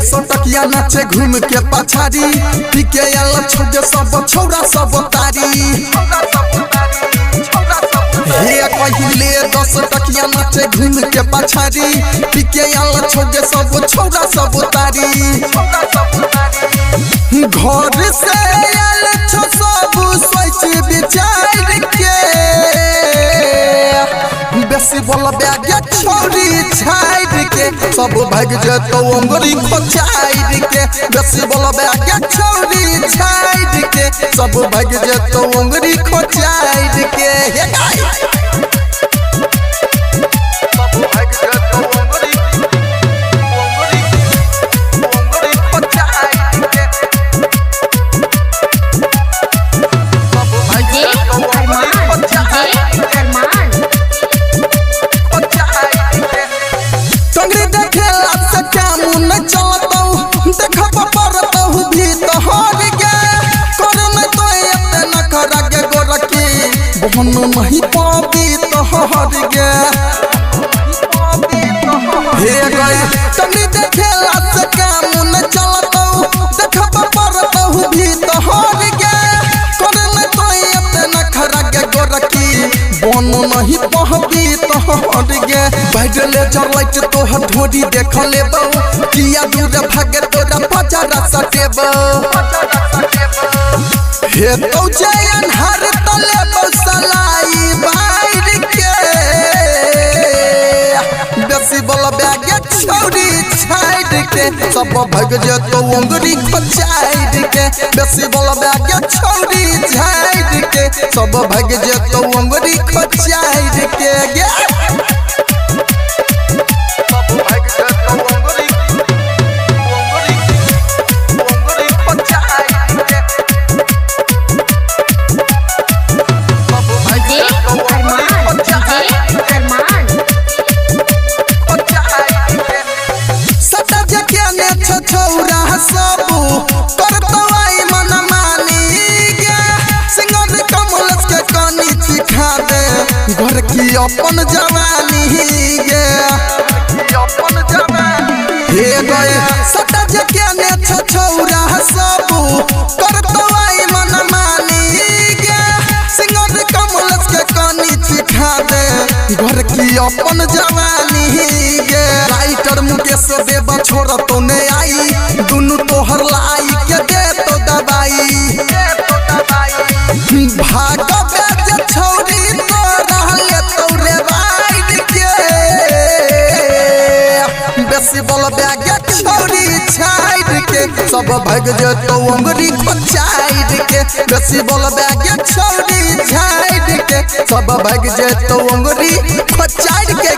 10 टकिया नाचे घूम के पछाड़ी पीके आल छोड़े सब छौरा सब तारी हे कहिले 10 टकिया नाचे घूम के पछाड़ी पीके आल छोड़े सब छौरा सब तारी घर से आल छ सब सोच विचार के बेसी बोल बैग छोरी छाड़ के सब भाग जतो अंगरी खोचाड़ के बेसी बोल बैग छोरी छाड़ के सब भाग जतो अंगरी खोचाड़ के हे गाय सब भाग जतो अंगरी खोचाड़ के सब भाग जतो अंगरी खोचाड़ टंगरी देखेला से काम न चलतौ देखब परतौ भी तो हर गे करन तो एते न करगे गोरकी बहन नहीं पाबी तो हर गे हे गई टंगरी देखेला से काम न चलतौ देखब परतौ भी तो हर गे करन तो एते न करगे गोरकी बन नहीं पहबी तो हट गे बैठले चलाइट तोहर ढोरी देख लेबो किया दूर भागे तोरा पचारा सटेबो हे तो जयन हर तले बसलाई बाहर के बेसी बोल बैग छोरी छाड़ के सब भाग जतो अंगरी खोचाड़ के बेसी बोल बैग छोरी छाड़ के सब भाग जतो अंगरी खोचाड़ के गे सब भाग जतो अंगरी खोचाड़ के सब भाग जतो अंगरी खोचाड़ छौरा सब करतो आई मन मानी गे सिंगर कमलस के कानी सिखा दे घर की अपन जवानी गे अपन जवानी हे गए सटा जके ने छौरा सब करतो आई मन मानी गे सिंगर कमलस के कानी सिखा दे घर की अपन जवानी गे राइटर मुकेश देवा छोरा तो ने आई दुनु तोहर लाई के दे तो दवाई भाग बेज छोरी तो रहले तोरे वाइड के बेसी बोल बैग छोरी छाड़ के सब भाग जतो अंगरी खोचाड़ के बेसी बोल बैग छोरी छाड़ के सब भाग जतो अंगरी खोचाड़ के